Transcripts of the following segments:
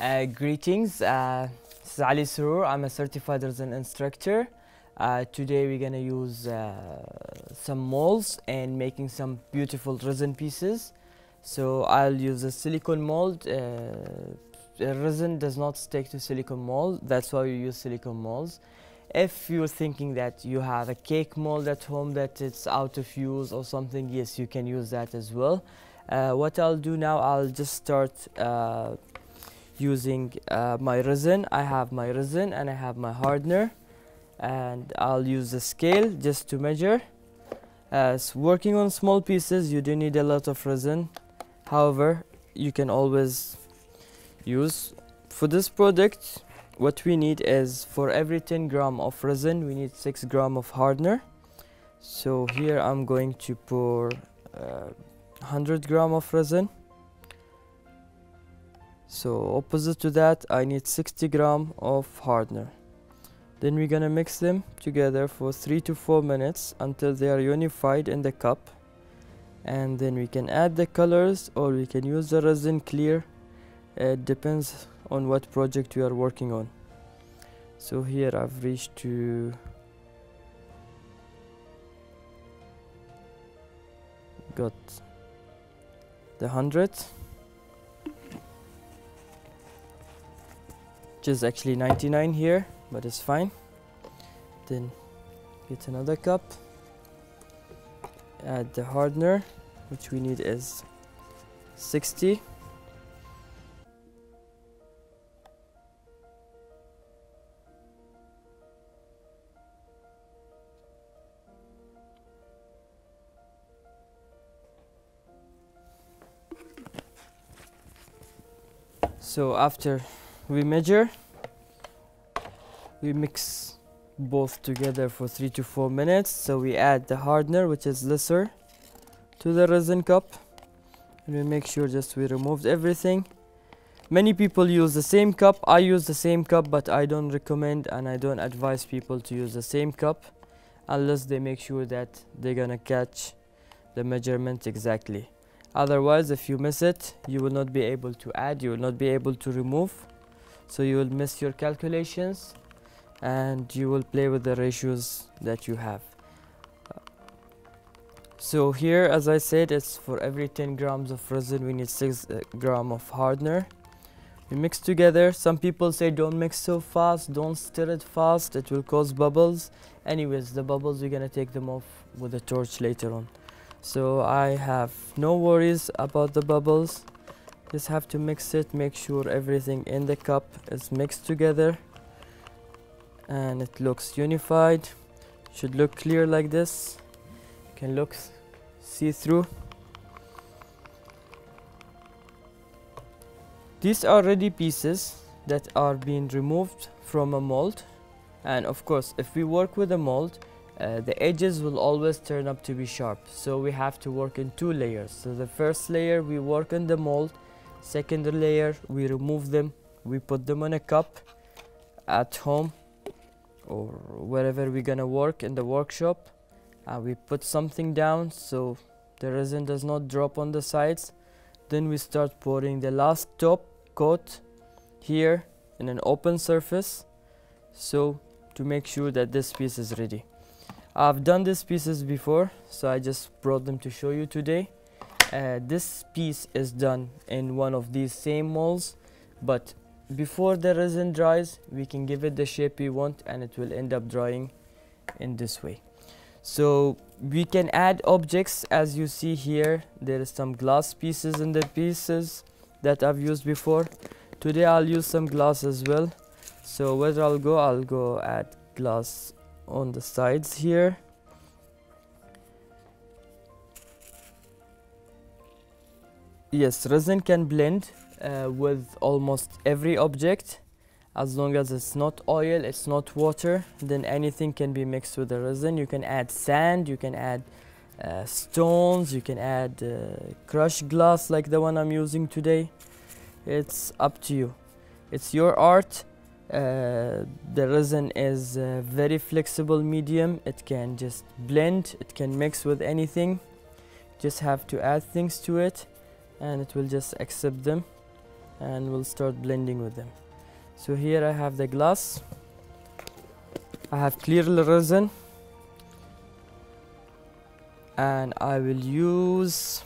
Greetings, this is Ali Surur. I'm a certified resin instructor. Today we're gonna use some molds and making some beautiful resin pieces. So I'll use a silicone mold. Resin does not stick to silicone mold, that's why we use silicone molds. If you're thinking that you have a cake mold at home that it's out of use or something, yes, you can use that as well. What I'll do now, I'll just start using my resin. I have my resin and I have my hardener, and I'll use the scale just to measure. Working on small pieces, you don't need a lot of resin. However, you can always use. For this product, what we need is, for every 10 gram of resin, we need 6 gram of hardener. So here I'm going to pour 100 gram of resin. So opposite to that, I need 60 gram of hardener. Then we're gonna mix them together for 3 to 4 minutes until they are unified in the cup. And then we can add the colors, or we can use the resin clear. It depends on what project you are working on. So here I've reached to got the 100, which is actually 99 here, but it's fine. Then get another cup, add the hardener, which we need is 60. So after we measure, we mix both together for 3 to 4 minutes. So we add the hardener, which is lesser, to the resin cup, and we make sure just we removed everything. Many people use the same cup. I use the same cup, but I don't recommend and I don't advise people to use the same cup unless they make sure that they're gonna catch the measurement exactly. Otherwise, if you miss it, you will not be able to add, you will not be able to remove. So you will miss your calculations and you will play with the ratios that you have. So here, as I said, it's for every 10 grams of resin, we need 6 gram of hardener. We mix together. Some people say don't mix so fast, don't stir it fast, it will cause bubbles. Anyways, the bubbles, we're gonna take them off with a torch later on. So I have no worries about the bubbles. Just have to mix it, make sure everything in the cup is mixed together and it looks unified. Should look clear like this. Can look see-through. These are ready pieces that are being removed from a mold, and of course if we work with a mold, the edges will always turn up to be sharp, so we have to work in 2 layers. So the first layer we work on the mold, second layer we remove them, we put them on a cup at home or wherever we're gonna work in the workshop. We put something down so the resin does not drop on the sides. Then we start pouring the last top coat here in an open surface, so to make sure that this piece is ready. I've done these pieces before, so I just brought them to show you today. This piece is done in one of these same molds, but before the resin dries, we can give it the shape we want and it will end up drying in this way. So we can add objects. As you see here, there is some glass pieces in the pieces that I've used before. Today I'll use some glass as well. So where I'll go add glass on the sides here. Yes, resin can blend with almost every object, as long as it's not oil, it's not water, then anything can be mixed with the resin. You can add sand, you can add stones, you can add crushed glass like the one I'm using today. It's up to you, it's your art. The resin is a very flexible medium. It can just blend, it can mix with anything. Just have to add things to it and it will just accept them and we'll start blending with them. So here I have the glass, I have clear resin, and I will use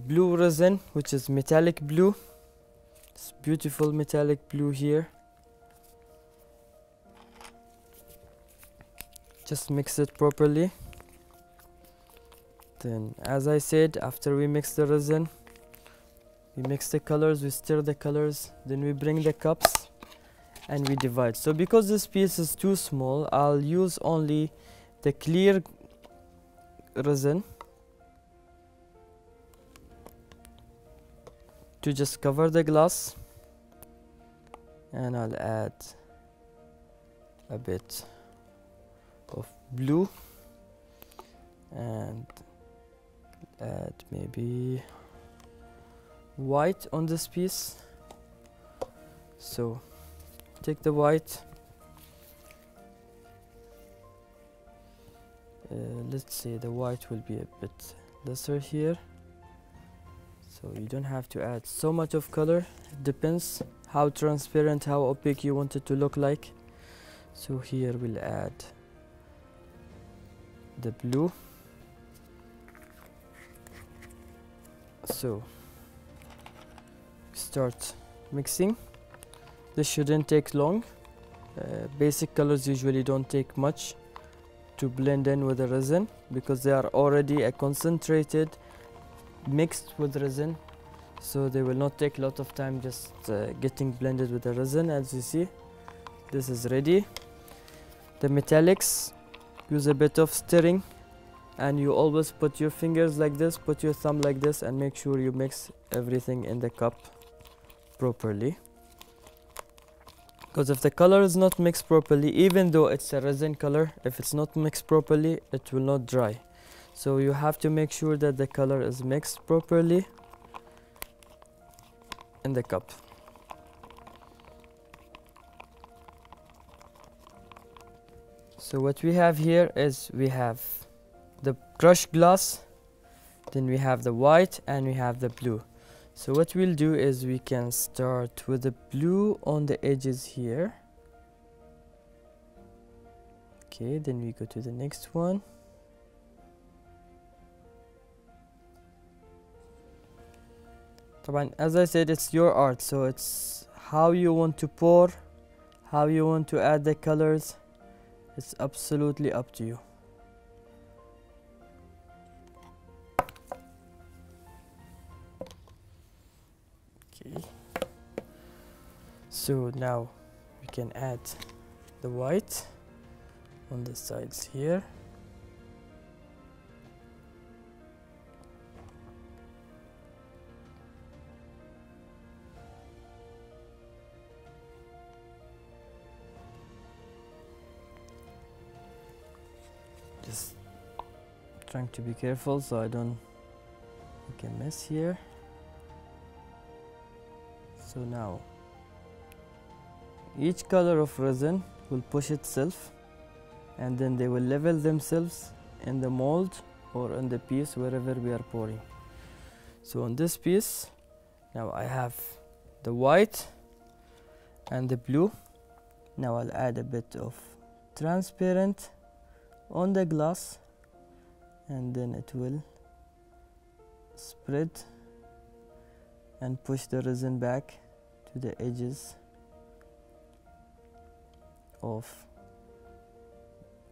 blue resin, which is metallic blue. It's beautiful metallic blue here. Just mix it properly. Then, as I said, after we mix the resin, we mix the colors, we stir the colors, then we bring the cups and we divide. So because this piece is too small, I'll use only the clear resin to just cover the glass, and I'll add a bit of blue and add maybe white on this piece. So take the white, let's say the white will be a bit lesser here, so you don't have to add so much of color. It depends how transparent, how opaque you want it to look like. So here we'll add the blue. So start mixing. This shouldn't take long. Basic colors usually don't take much to blend in with the resin because they are already a concentrated mixed with resin, so they will not take a lot of time just getting blended with the resin. As you see, this is ready. The metallics, use a bit of stirring, and you always put your fingers like this, put your thumb like this, and make sure you mix everything in the cup properly. Because if the color is not mixed properly, even though it's a resin color, if it's not mixed properly, it will not dry. So you have to make sure that the color is mixed properly in the cup. So what we have here is we have the crushed glass, then we have the white, and we have the blue. So what we'll do is we can start with the blue on the edges here. Okay, then we go to the next one. As I said, it's your art, so it's how you want to pour, how you want to add the colors. It's absolutely up to you. Okay, so now we can add the white on the sides here. Just trying to be careful so I don't make a mess here. So now each color of resin will push itself, and then they will level themselves in the mold or on the piece wherever we are pouring. So on this piece now I have the white and the blue. Now I'll add a bit of transparent on the glass, and then it will spread and push the resin back to the edges of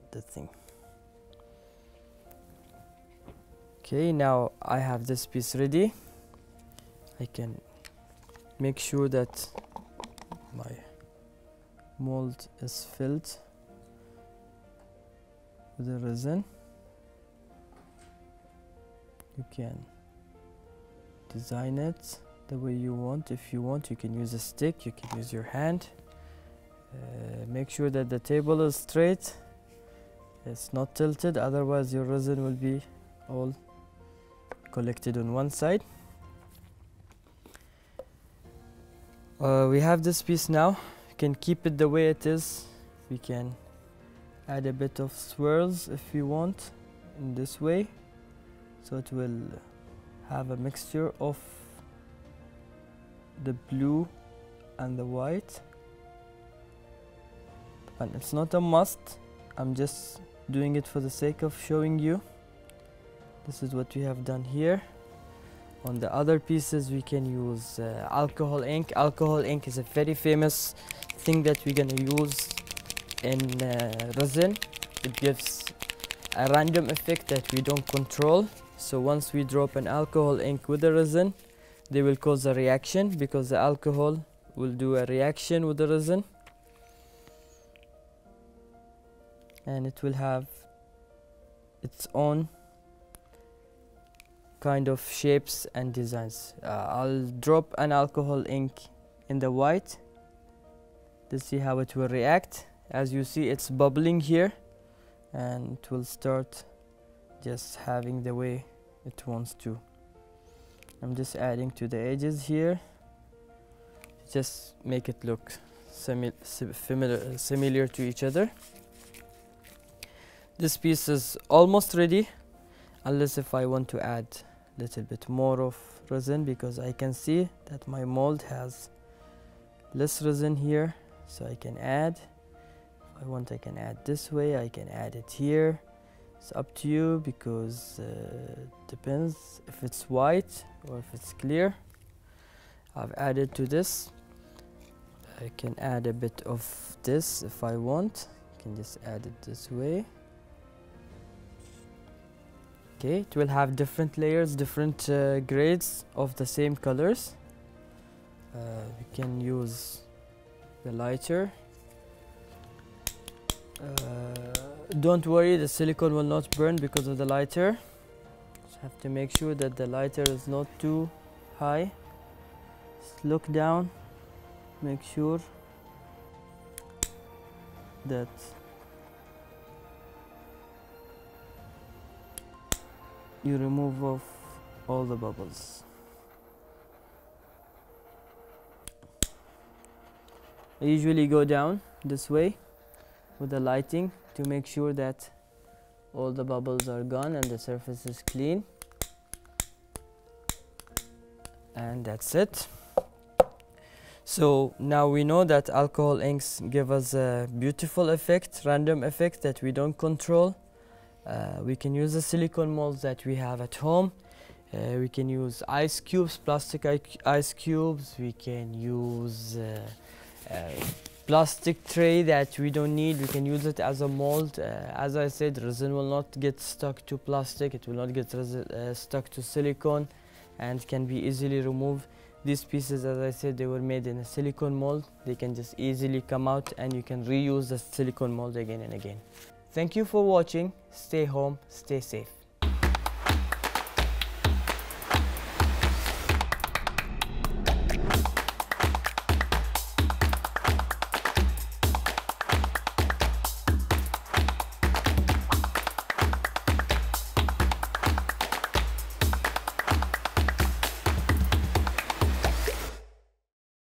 the thing. Okay, now I have this piece ready. I can make sure that my mold is filled with the resin. You can design it the way you want. If you want, you can use a stick, you can use your hand. Make sure that the table is straight, it's not tilted, otherwise your resin will be all collected on one side. We have this piece now. You can keep it the way it is. We can add a bit of swirls if you want in this way, so it will have a mixture of the blue and the white, and it's not a must. I'm just doing it for the sake of showing you. This is what we have done here. On the other pieces we can use alcohol ink. Alcohol ink is a very famous thing that we're gonna use in resin. It gives a random effect that we don't control. So once we drop an alcohol ink with the resin, they will cause a reaction because the alcohol will do a reaction with the resin, and it will have its own kind of shapes and designs. I'll drop an alcohol ink in the white to see how it will react. As you see, it's bubbling here, and it will start just having the way it wants to. I'm just adding to the edges here, just make it look similar to each other. This piece is almost ready, unless if I want to add a little bit more of resin, because I can see that my mold has less resin here, so I can add. If I want, I can add this way, I can add it here. It's up to you, because depends if it's white or if it's clear. I've added to this. I can add a bit of this if I want. I can just add it this way. Okay, it will have different layers, different grades of the same colors. We can use the lighter. Don't worry, the silicone will not burn because of the lighter. Just have to make sure that the lighter is not too high. Just look down, make sure that you remove off all the bubbles. I usually go down this way with the lighting to make sure that all the bubbles are gone and the surface is clean. And that's it. So now we know that alcohol inks give us a beautiful effect, random effect that we don't control. We can use the silicone molds that we have at home. We can use ice cubes, plastic ice cubes. We can use plastic tray that we don't need. We can use it as a mold. As I said, resin will not get stuck to plastic. It will not get stuck to silicone, and can be easily removed. These pieces, as I said, they were made in a silicone mold. They can just easily come out, and you can reuse the silicone mold again and again. Thank you for watching. Stay home, stay safe.